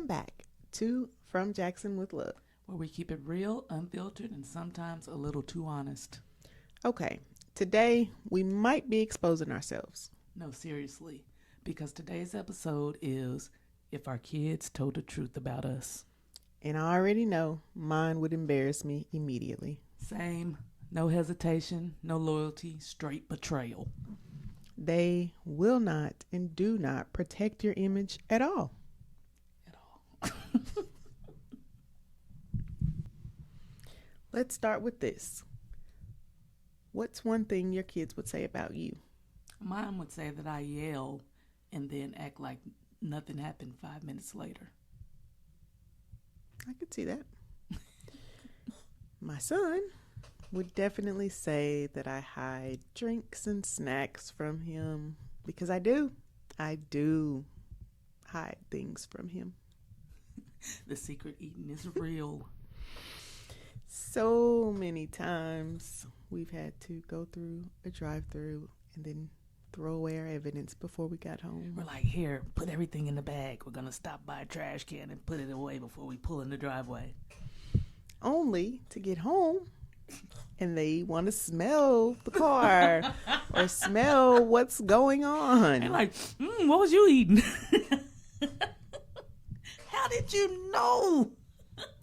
Welcome back to From Jackson with Love, where we keep it real, unfiltered, and sometimes a little too honest. Okay, today we might be exposing ourselves. No, seriously, because today's episode is if our kids told the truth about us. And I already know mine would embarrass me immediately. Same. No hesitation, no loyalty, straight betrayal. They will not and do not protect your image at all. Let's start with this. What's one thing your kids would say about you? Mine would say that I yell and then act like nothing happened 5 minutes later. I could see that. My son would definitely say that I hide drinks and snacks from him because I do. I do hide things from him. The secret eating is real. So many times we've had to go through a drive-through and then throw away our evidence before we got home. We're like, here, put everything in the bag. We're going to stop by a trash can and put it away before we pull in the driveway. Only to get home and they want to smell the car or smell what's going on. They're like, what was you eating? How did you know?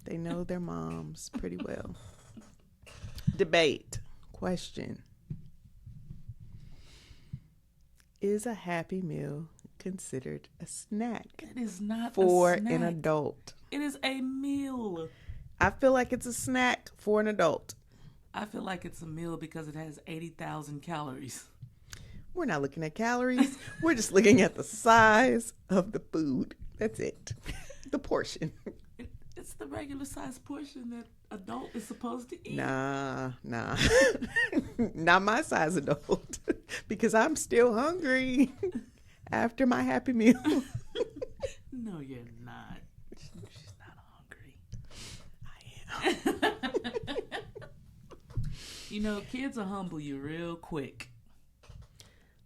They know their moms pretty well. Debate. Question. Is a Happy Meal considered a snack? It is not for a snack. An adult. It is a meal. I feel like it's a snack for an adult. I feel like it's a meal because it has 80,000 calories. We're not looking at calories. We're just looking at the size of the food. That's it. The portion. It's the regular size portion that adult is supposed to eat. Nah. Not my size adult. Because I'm still hungry after my Happy Meal. No, you're not. She's not hungry. I am. You know, kids will humble you real quick.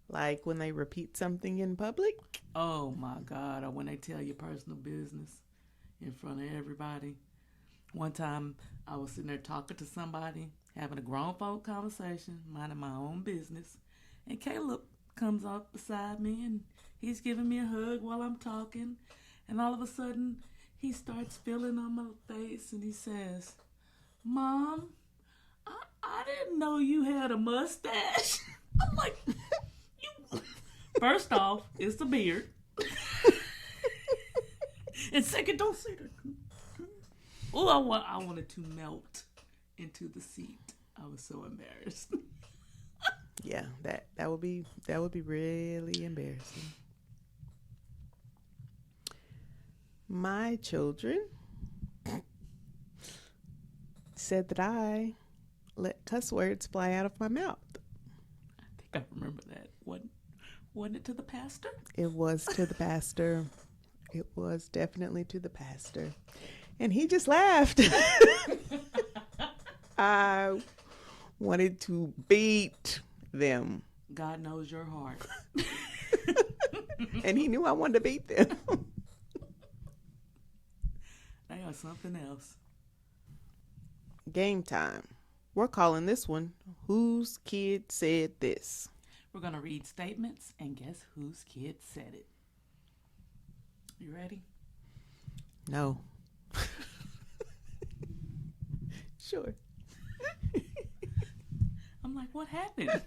Like when they repeat something in public? Oh my God. Or when they tell your personal business in front of everybody. One time I was sitting there talking to somebody, having a grown folk conversation, minding my own business. And Caleb comes up beside me and he's giving me a hug while I'm talking. And all of a sudden he starts feeling on my face and he says, Mom, I didn't know you had a mustache. I'm like, first off, it's the beard. And second, don't say that. Oh, I wanted to melt into the seat. I was so embarrassed. Yeah, that would be really embarrassing. My children said that I let cuss words fly out of my mouth. I think I remember that. Wasn't it to the pastor? It was to the pastor. It was definitely to the pastor. And he just laughed. I wanted to beat them. God knows your heart. And he knew I wanted to beat them. They are something else. Game time. We're calling this one, Whose Kid Said This? We're going to read statements and guess whose kid said it. You ready? No. Sure. I'm like, what happened?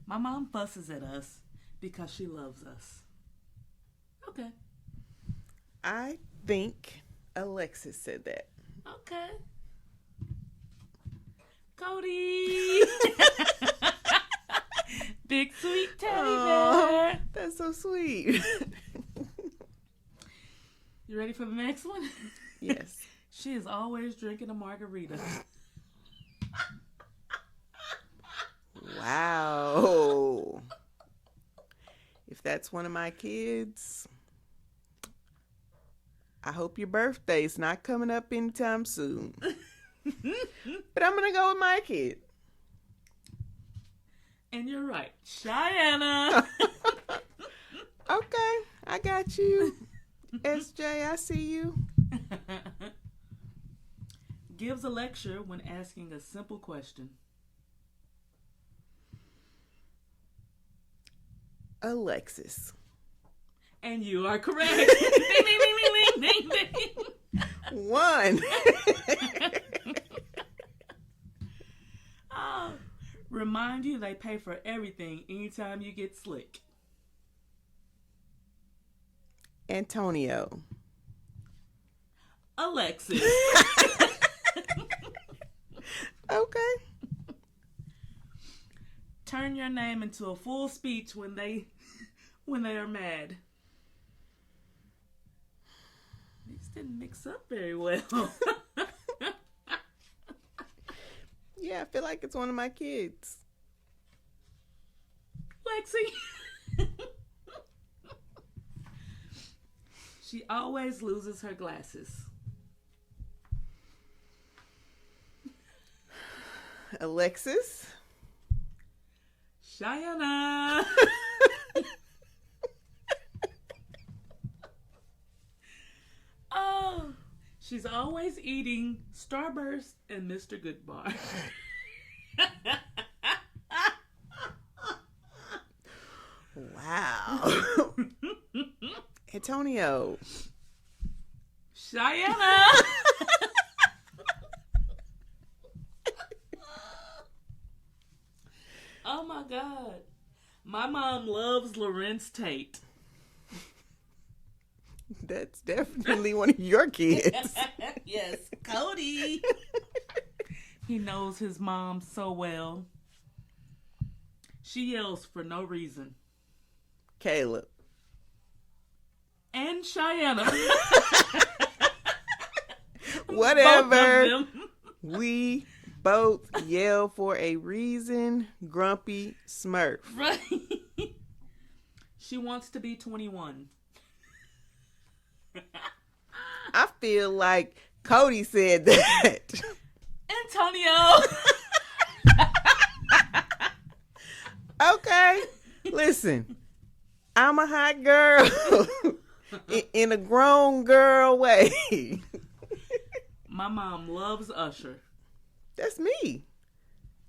My mom fusses at us because she loves us. Okay. I think Alexis said that. Okay. Cody. Big sweet teddy bear. That's so sweet. You ready for the next one? Yes. She is always drinking a margarita. Wow. If that's one of my kids, I hope your birthday's not coming up anytime soon. But I'm going to go with my kid. And you're right. Cheyenne. Okay. I got you. SJ, I see you. Gives a lecture when asking a simple question. Alexis. And you are correct. Ding, ding, ding, ding, ding, ding, ding. One. Oh, remind you they pay for everything anytime you get slick. Antonio. Alexis. Okay. Turn your name into a full speech when they are mad. These didn't mix up very well. Yeah, I feel like it's one of my kids. Lexi. She always loses her glasses. Alexis. Cheyenne. Oh, she's always eating Starburst and Mr. Goodbar. Wow. Antonio. Cheyenne. Oh my God. My mom loves Lorenz Tate. That's definitely one of your kids. Yes, Cody. He knows his mom so well. She yells for no reason. Caleb. And Cheyenne. Whatever. Both of them. We both yell for a reason. Grumpy Smurf. Right. She wants to be 21. I feel like Cody said that. Antonio. Okay. Listen. I'm a hot girl. In a grown girl way. My mom loves Usher. That's me.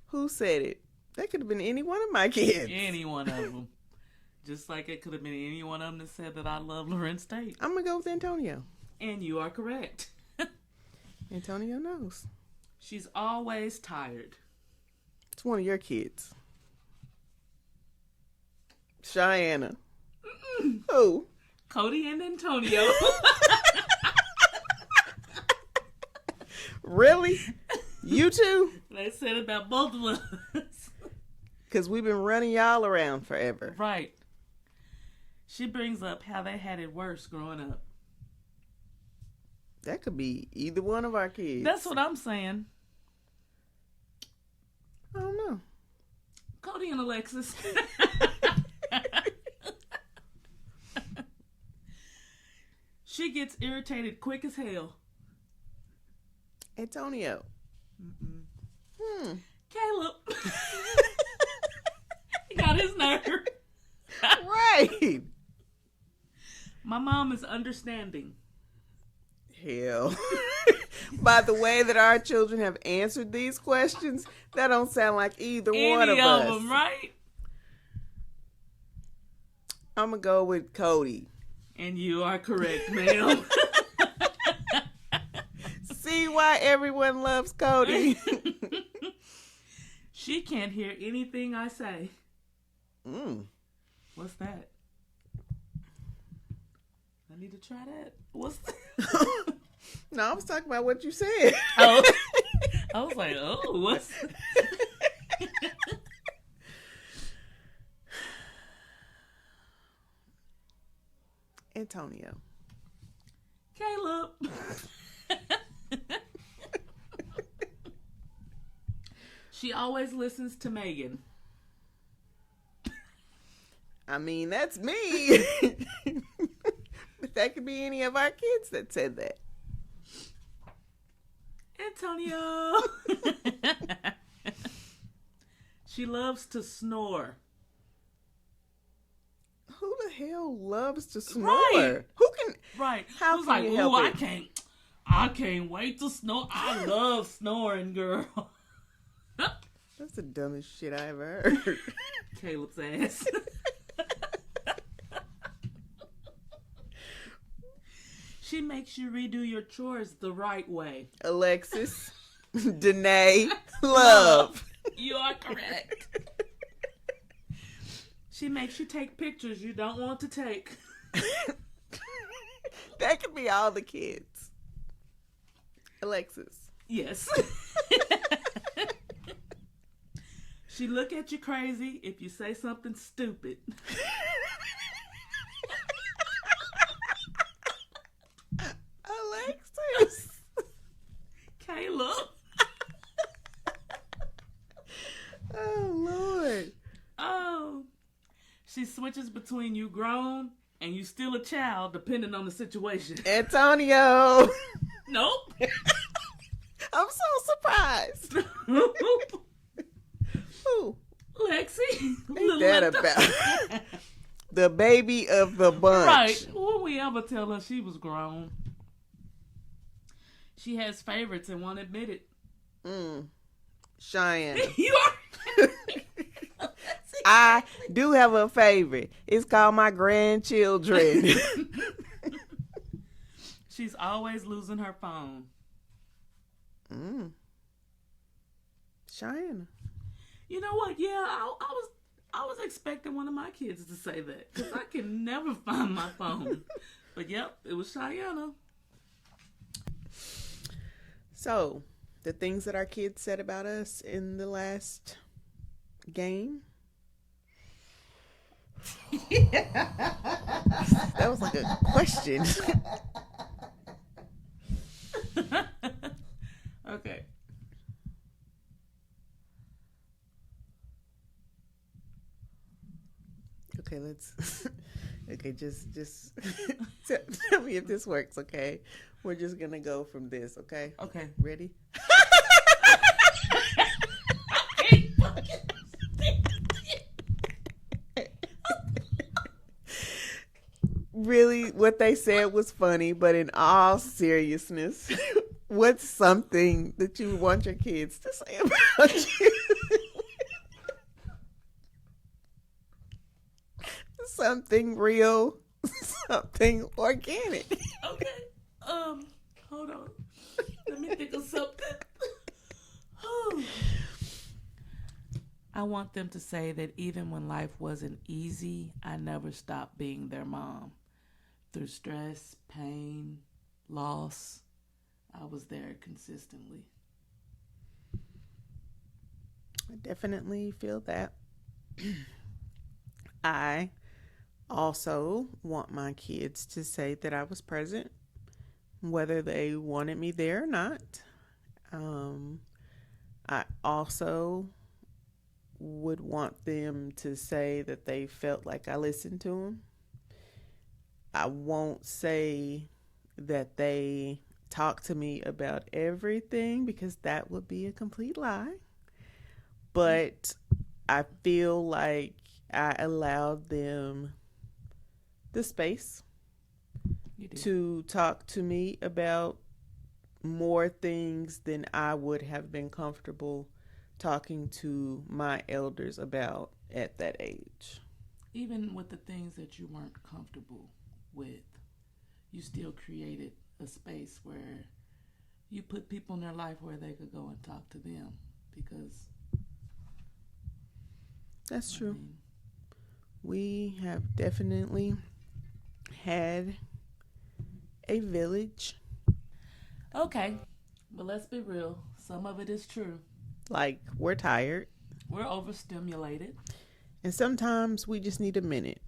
Who said it? That could have been any one of my kids. Any one of them. Just like it could have been any one of them that said that I love Lorenz Tate. I'm going to go with Antonio. And you are correct. Antonio knows. She's always tired. It's one of your kids. Cheyenne. Who? Cody and Antonio. Really? You two? They said about both of us. Because we've been running y'all around forever. Right. She brings up how they had it worse growing up. That could be either one of our kids. That's what I'm saying. I don't know. Cody and Alexis. She gets irritated quick as hell. Antonio. Caleb. He got his nerve. Right. My mom is understanding. Hell. By the way that our children have answered these questions, that don't sound like either one of us. Them, right? I'm going to go with Cody. And you are correct, ma'am. See why everyone loves Cody? She can't hear anything I say. What's that? I need to try that. What's that? No, I was talking about what you said. Oh. I was like, oh, what's Antonio. Caleb. She always listens to Megan. I mean, that's me. But that could be any of our kids that said that. Antonio. She loves to snore. Who the hell loves to snore? Right. Who can? Right. How Who's can like, you help ooh, it? I can't wait to snore. I love snoring, girl. That's the dumbest shit I ever heard. Caleb's ass. She makes you redo your chores the right way. Alexis, Danae, love. You are correct. She makes you take pictures you don't want to take. That could be all the kids. Alexis. Yes. She look at you crazy if you say something stupid. Alexis. Caleb. Oh, Lord. Oh. She switches between you grown and you still a child depending on the situation. Antonio. Nope. I'm so surprised. Who? Lexi. Ain't that about the baby of the bunch? Right. Will we ever tell her she was grown? She has favorites and won't admit it. Cheyenne. You are. I do have a favorite. It's called my grandchildren. She's always losing her phone. Cheyenne. You know what? Yeah, I was expecting one of my kids to say that because I can never find my phone. But yep, it was Cheyenne. So, the things that our kids said about us in the last game. That was like a question. Okay. Okay, let's. Okay, just tell me if this works. Okay, we're just gonna go from this. Okay. Okay. Ready? Really, what they said was funny, but in all seriousness, what's something that you want your kids to say about you? Something real, something organic. Okay. Hold on. Let me think of something. I want them to say that even when life wasn't easy, I never stopped being their mom. Through stress, pain, loss, I was there consistently. I definitely feel that. I also want my kids to say that I was present, whether they wanted me there or not. I also would want them to say that they felt like I listened to them. I won't say that they talk to me about everything because that would be a complete lie. But I feel like I allowed them the space to talk to me about more things than I would have been comfortable talking to my elders about at that age. Even with the things that you weren't comfortable with, you still created a space where you put people in their life where they could go and talk to them because that's true. We have definitely had a village. Okay, but let's be real. Some of it is true. Like, we're tired. We're overstimulated. And sometimes we just need a minute.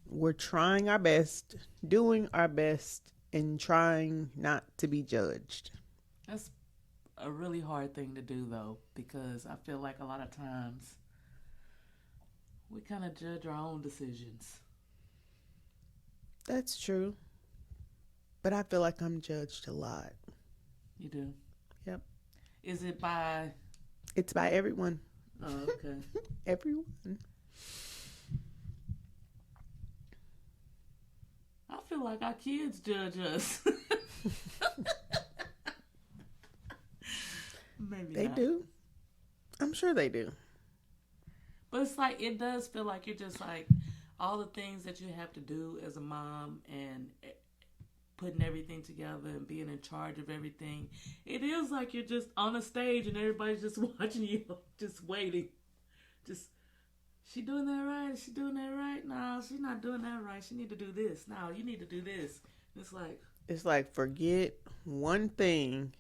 We're trying our best, doing our best, and trying not to be judged. That's a really hard thing to do, though, because I feel like a lot of times we kind of judge our own decisions. That's true. But I feel like I'm judged a lot. You do? Yep. Is it by... It's by everyone. Oh, okay. Everyone. feel like our kids judge us. Maybe They not. do. I'm sure they do. But it's like, it does feel like you're just like, all the things that you have to do as a mom and putting everything together and being in charge of everything. It is like you're just on a stage and everybody's just watching you, just waiting. Just, she doing that right? Is she doing that right? No, she's not doing that right. She need to do this. No, you need to do this. It's like forget one thing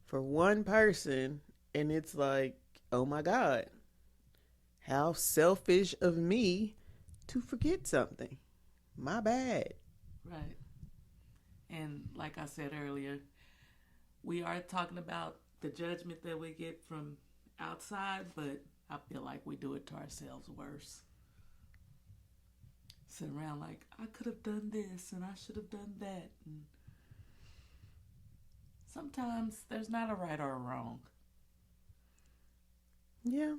for one person, and it's like, oh my God, how selfish of me to forget something. My bad. Right. And like I said earlier, we are talking about the judgment that we get from outside, but I feel like we do it to ourselves worse. Sit around like, I could have done this and I should have done that. And sometimes there's not a right or a wrong. Yeah,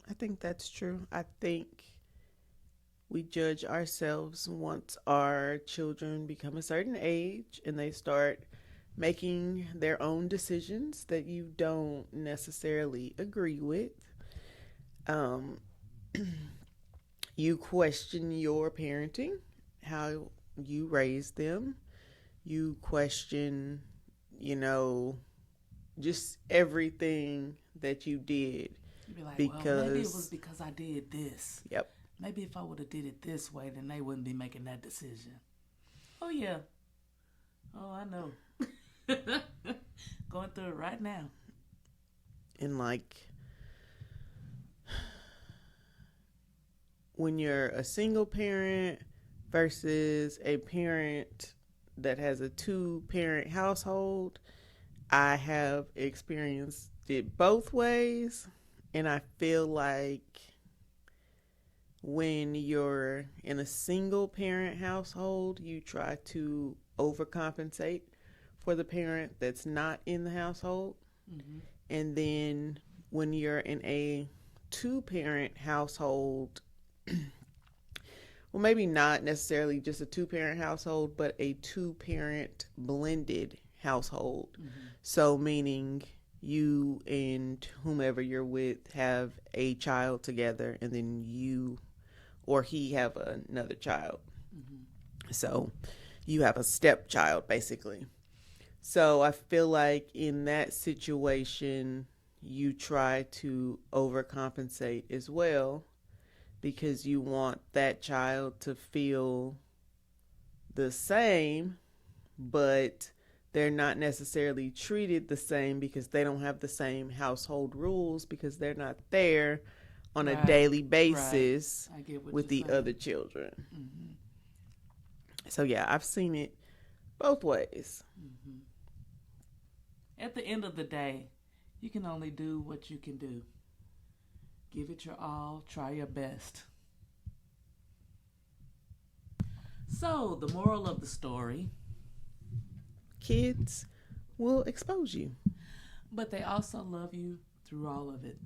I think that's true. I think we judge ourselves once our children become a certain age and they start making their own decisions that you don't necessarily agree with. Um, you question your parenting, how you raised them. You question, you know, just everything that you did. You'd be like, Because, well, maybe it was because I did this. Yep. Maybe if I would have did it this way, then they wouldn't be making that decision. Oh, yeah. Oh, I know. Going through it right now. And like, when you're a single parent versus a parent that has a 2-parent household, I have experienced it both ways. And I feel like when you're in a single parent household, you try to overcompensate for the parent that's not in the household. Mm-hmm. And then when you're in a 2-parent household, well, maybe not necessarily just a 2-parent household, but a 2-parent blended household. Mm-hmm. So meaning you and whomever you're with have a child together, and then you or he have another child. Mm-hmm. So you have a stepchild, basically. So I feel like in that situation, you try to overcompensate as well, because you want that child to feel the same, but they're not necessarily treated the same because they don't have the same household rules, because they're not there on a daily basis with the other children. Mm-hmm. So yeah, I've seen it both ways. Mm-hmm. At the end of the day, you can only do what you can do. Give it your all, try your best. So, the moral of the story: kids will expose you, but they also love you through all of it.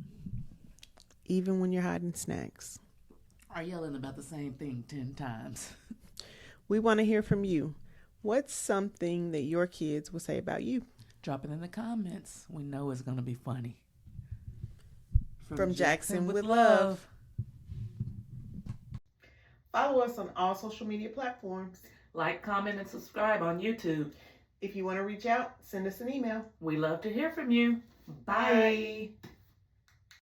Even when you're hiding snacks or yelling about the same thing 10 times. We want to hear from you. What's something that your kids will say about you? Drop it in the comments. We know it's going to be funny. From Jackson with love. Follow us on all social media platforms. Like, comment, and subscribe on YouTube. If you want to reach out, send us an email. We love to hear from you. Bye.